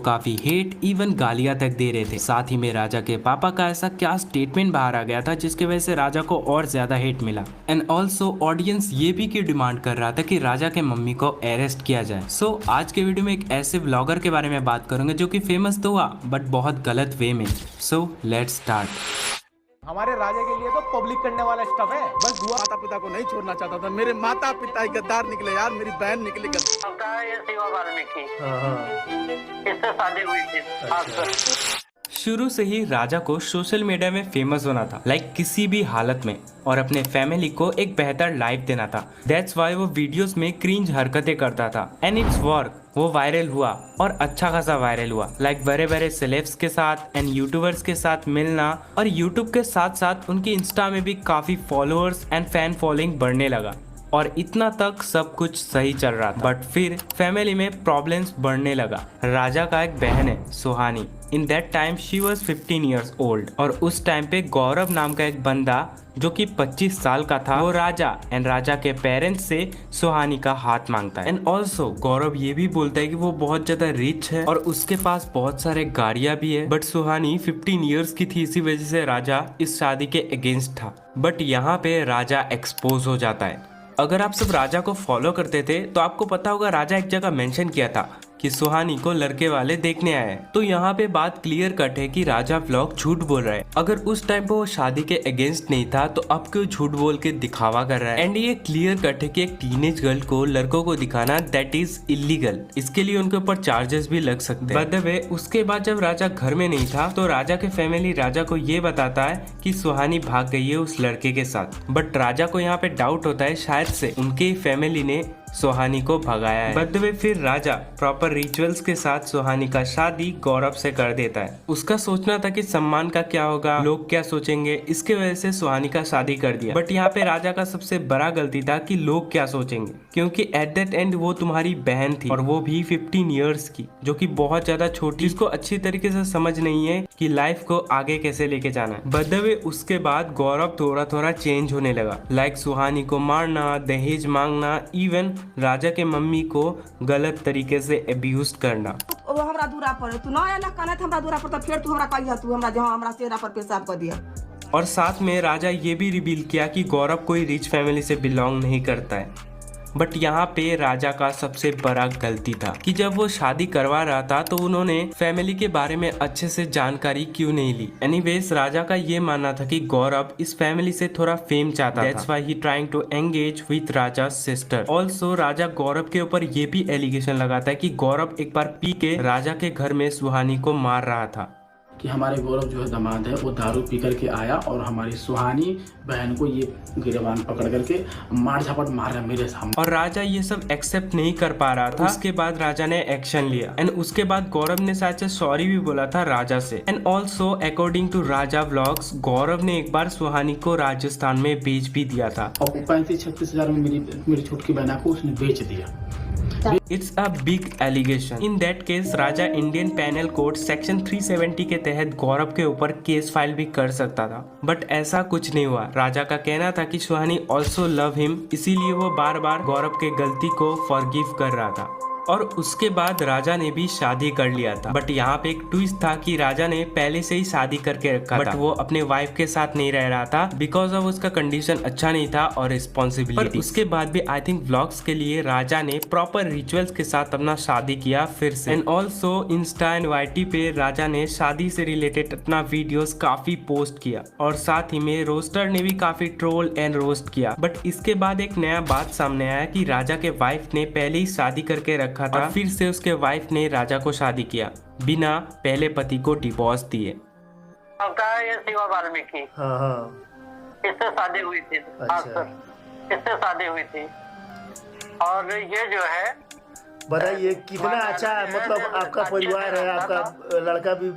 काफी hate even गालियां तक दे रहे थे। साथ ही में राजा के पापा का ऐसा क्या स्टेटमेंट बाहर आ गया था जिसकी वजह से राजा को और ज्यादा हेट मिला। एंड ऑल्सो ऑडियंस ये भी की डिमांड कर रहा था कि राजा के मम्मी को अरेस्ट किया जाए। सो आज के वीडियो में एक ऐसे ब्लॉगर के बारे में बात करूंगा जो कि फेमस तो हुआ बट बहुत गलत वे में। So let's start. हमारे राजा के लिए तो पब्लिक करने वाला स्टफ है। बस दुआ माता पिता को नहीं छोड़ना चाहता था। मेरे माता पिता ही गद्दार निकले यार, मेरी बहन निकली गद्दार। ये शिवा वाल्मीकि इससे शादी हुई थी। शुरू से ही राजा को सोशल मीडिया में फेमस होना था, लाइक किसी भी हालत में, और अपने फैमिली को एक बेहतर लाइफ देना था। दैट्स वाई वो वीडियोस में क्रिंज हरकतें करता था एंड इट्स वर्क। वो वायरल हुआ और अच्छा खासा वायरल हुआ, लाइक बड़े बड़े सेलेब्स के साथ एंड यूट्यूबर्स के साथ मिलना, और यूट्यूब के साथ साथ उनकी इंस्टा में भी काफी फॉलोअर्स एंड फैन फॉलोइंग बढ़ने लगा। और इतना तक सब कुछ सही चल रहा था, बट फिर फैमिली में प्रॉब्लम्स बढ़ने लगा। राजा का एक बहन है Suhani. In that time she was 15 years old, और उस टाइम पे गौरव नाम का एक बंदा जो कि 25 साल का था, वो राजा एंड राजा के पेरेंट्स से सुहानी का हाथ मांगता है। एंड ऑल्सो गौरव ये भी बोलता है कि वो बहुत ज्यादा रिच है और उसके पास बहुत सारे गाड़ियां भी है, बट सुहानी 15 years की थी, इसी वजह से राजा इस शादी के अगेंस्ट था। बट यहाँ पे राजा एक्सपोज हो जाता है। अगर आप सब राजा को फॉलो करते थे तो आपको पता होगा राजा एक जगह मेंशन किया था कि सुहानी को लड़के वाले देखने आए हैं। तो यहाँ पे बात क्लियर कट है कि राजा व्लॉग झूठ बोल रहा है। अगर उस टाइम पे वो शादी के अगेंस्ट नहीं था तो अब क्यों झूठ बोल के दिखावा कर रहा है। एंड ये क्लियर कट है कि एक टीनेज गर्ल को लड़कों को दिखाना दैट इज इलीगल। इसके लिए उनके ऊपर चार्जेस भी लग सकते हैं। बाय द वे उसके बाद जब राजा घर में नहीं था तो राजा के फैमिली राजा को ये बताता है कि सुहानी भाग गई है उस लड़के के साथ। बट राजा को यहाँ पे डाउट होता है शायद से उनके फैमिली ने सुहानी को भगाया है। बट वे फिर राजा प्रॉपर रिचुअल्स के साथ सुहानी का शादी गौरव से कर देता है। उसका सोचना था कि सम्मान का क्या होगा, लोग क्या सोचेंगे, इसके वजह से सुहानी का शादी कर दिया। बट यहाँ पे राजा का सबसे बड़ा गलती था कि लोग क्या सोचेंगे, क्योंकि एट दैट एंड वो तुम्हारी बहन थी और वो भी 15 years की, जो कि बहुत ज्यादा छोटी, जिसको अच्छी तरीके से समझ नहीं है कि लाइफ को आगे कैसे लेके जाना है। बट वे उसके बाद गौरव थोड़ा थोड़ा चेंज होने लगा, लाइक सुहानी को मारना, दहेज मांगना, इवन राजा के मम्मी को गलत तरीके से अब्यूज करना। वो हमरा दूरा पर तू ना आया कहना था हमरा दूरा पर, तो फिर तू हमरा कहिया तू हमरा जहां हमरा चेहरा पर पेशाब कर दिया। और साथ में राजा ये भी रिवील किया कि गौरव कोई रिच फैमिली से बिलोंग नहीं करता है। बट यहाँ पे राजा का सबसे बड़ा गलती था कि जब वो शादी करवा रहा था तो उन्होंने फैमिली के बारे में अच्छे से जानकारी क्यों नहीं ली। एनीवेज राजा का ये मानना था कि गौरव इस फैमिली से थोड़ा फेम चाहता था। That's why he trying to engage with राजा's sister. Also राजा गौरव के ऊपर ये भी एलिगेशन लगाता है कि गौरव एक बार पी के राजा के घर में सुहानी को मार रहा था। कि हमारे गौरव जो है दामाद है वो दारू पी करके आया और हमारी सुहानी बहन को ये गिरबान पकड़ करके मार झपट मार रहा है मेरे सामने। और राजा ये सब एक्सेप्ट नहीं कर पा रहा था। उसके बाद राजा ने एक्शन लिया एंड उसके बाद गौरव ने शायद से सॉरी भी बोला था राजा से। And also according to Raja vlogs Gaurav ने एक बार सुहानी को राजस्थान में बेच भी दिया था और 35-36 हजार में मेरी छोटकी बहना को उसने बेच दिया। It's a big allegation. In that case Raja Indian penal code section 370 के तहत गौरव के ऊपर केस फाइल भी कर सकता था, बट ऐसा कुछ नहीं हुआ। राजा का कहना था कि सुहानी ऑल्सो लव हिम, इसीलिए वो बार बार गौरव के गलती को फॉरगिव कर रहा था। और उसके बाद राजा ने भी शादी कर लिया था। बट यहाँ पे एक ट्विस्ट था कि राजा ने पहले से ही शादी करके रखा था, बट वो अपने वाइफ के साथ नहीं रह रहा था बिकॉज ऑफ उसका कंडीशन अच्छा नहीं था और रिस्पॉन्सिबिलिटी। उसके बाद भी आई थिंक व्लॉग्स के लिए राजा ने प्रॉपर रिचुअल्स के साथ अपना शादी किया फिर से। And also Insta and YT पे राजा ने शादी से रिलेटेड अपना वीडियोस काफी पोस्ट किया और साथ ही में रोस्टर ने भी काफी ट्रोल एंड रोस्ट किया। बट इसके बाद एक नया बात सामने आया कि राजा के वाइफ ने पहले ही शादी करके रखा था और फिर से उसके वाइफ ने राजा को शादी किया बिना पहले पति को डिवोर्स दिए। ये शिवा वाल्मीकि इससे शादी हुई थी। अच्छा। इससे शादी हुई थी और ये जो है बताइए कितना अच्छा है, मतलब आपका परिवार है, आपका लड़का भी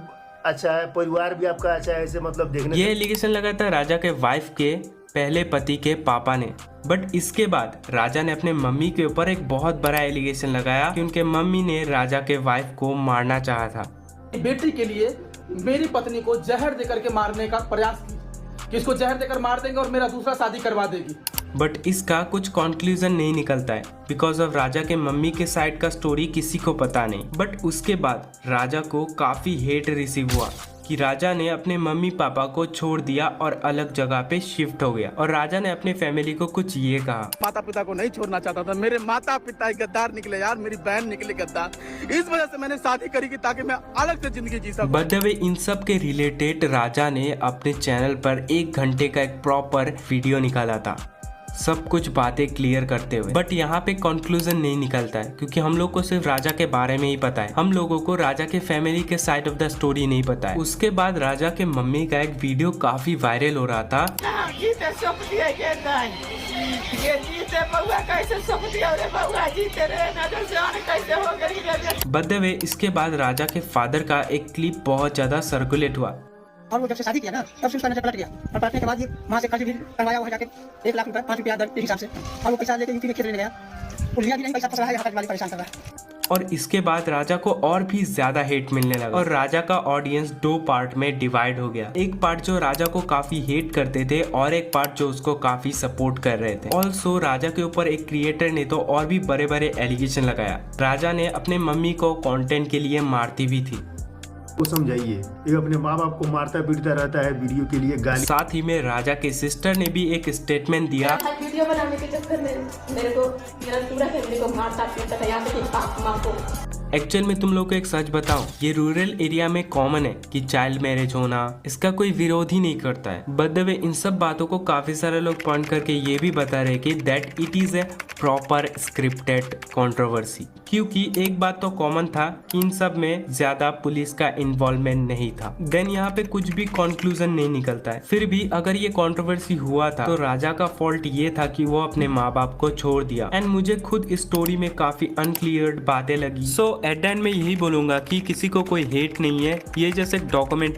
अच्छा है, परिवार भी आपका अच्छा है, ऐसे मतलब देखने। ये एलिगेशन लगा था राजा के वाइफ के पहले पति के पापा ने। बट इसके बाद राजा ने अपने मम्मी के ऊपर एक बहुत बड़ा एलिगेशन लगाया कि उनके मम्मी ने राजा के वाइफ को मारना चाहा था। बेटी के लिए मेरी पत्नी को जहर देकर के मारने का प्रयास किया कि इसको जहर देकर मार देंगे और मेरा दूसरा शादी करवा देगी। बट इसका कुछ कंक्लूजन नहीं निकलता है बिकॉज ऑफ राजा के मम्मी के साइड का स्टोरी किसी को पता नहीं। बट उसके बाद राजा को काफी हेट रिसीव हुआ कि राजा ने अपने मम्मी पापा को छोड़ दिया और अलग जगह पे शिफ्ट हो गया। और राजा ने अपने फैमिली को कुछ ये कहा, माता पिता को नहीं छोड़ना चाहता था, मेरे माता पिता गद्दार निकले यार, मेरी बहन निकली गद्दार, इस वजह से मैंने शादी करी कि ताकि मैं अलग से जिंदगी जी सकूं। बट वे इन सब के रिलेटेड राजा ने अपने चैनल पर 1 घंटे का एक प्रॉपर वीडियो निकाला था, सब कुछ बातें क्लियर करते हुए। बट यहाँ पे कंक्लूजन नहीं निकलता है क्योंकि हम लोग को सिर्फ राजा के बारे में ही पता है, हम लोगों को राजा के फैमिली के साइड ऑफ द स्टोरी नहीं पता है। उसके बाद राजा के मम्मी का एक वीडियो काफी वायरल हो रहा था। बट द वे इसके बाद राजा के फादर का एक क्लिप बहुत ज्यादा सर्कुलेट हुआ और वो जब से शादी किया ना तब से उसका नशा पलट गया और पलटने के बाद ये वहाँ से खर्च भी करवाया हुआ जाके 1 लाख रुपए 5 रुपया दर के हिसाब से, और वो पैसा लेके यूपी में खेत लेने गया, वो लिया भी नहीं, पैसा फंसा है, यहाँ वाली परेशान कर रहा है। और इसके बाद राजा को और भी ज्यादा हेट मिलने लगा और राजा का ऑडियंस 2 पार्ट में डिवाइड हो गया। एक पार्ट जो राजा को काफी हेट करते थे और एक पार्ट जो उसको काफी सपोर्ट कर रहे थे। ऑल्सो राजा के ऊपर एक क्रिएटर ने तो और भी बड़े बड़े एलिगेशन लगाया। राजा ने अपने मम्मी को कंटेंट के लिए मारती भी थी। वो समझाइए, ये अपने माँ बाप को मारता पीटता रहता है वीडियो के लिए, गाली। साथ ही में राजा के सिस्टर ने भी एक स्टेटमेंट दिया, वीडियो बनाने के चक्कर में मेरे को मेरा पूरा फैमिली को मारता पीटता था, यहाँ तक कि पाप माँ को। एक्चुअल में तुम लोग को एक सच बताऊं, ये रूरल एरिया में कॉमन है कि चाइल्ड मैरिज होना, इसका कोई विरोध ही नहीं करता है। बट द वे इन सब बातों को काफी सारे लोग पॉइंट करके ये भी बता रहे कि that it is a proper scripted controversy, क्योंकि एक बात तो कॉमन था कि इन सब में ज्यादा पुलिस का इन्वॉल्वमेंट नहीं था। देन यहाँ पे कुछ भी कंक्लूजन नहीं निकलता है। फिर भी अगर ये कंट्रोवर्सी हुआ था तो राजा का फॉल्ट ये था कि वो अपने माँ बाप को छोड़ दिया। एंड मुझे खुद इस स्टोरी में काफी अनक्लियर्ड बातें लगी। सो एट द एंड में यही बोलूंगा कि किसी को कोई हेट नहीं है, ये जैसे डॉक्यूमेंट्री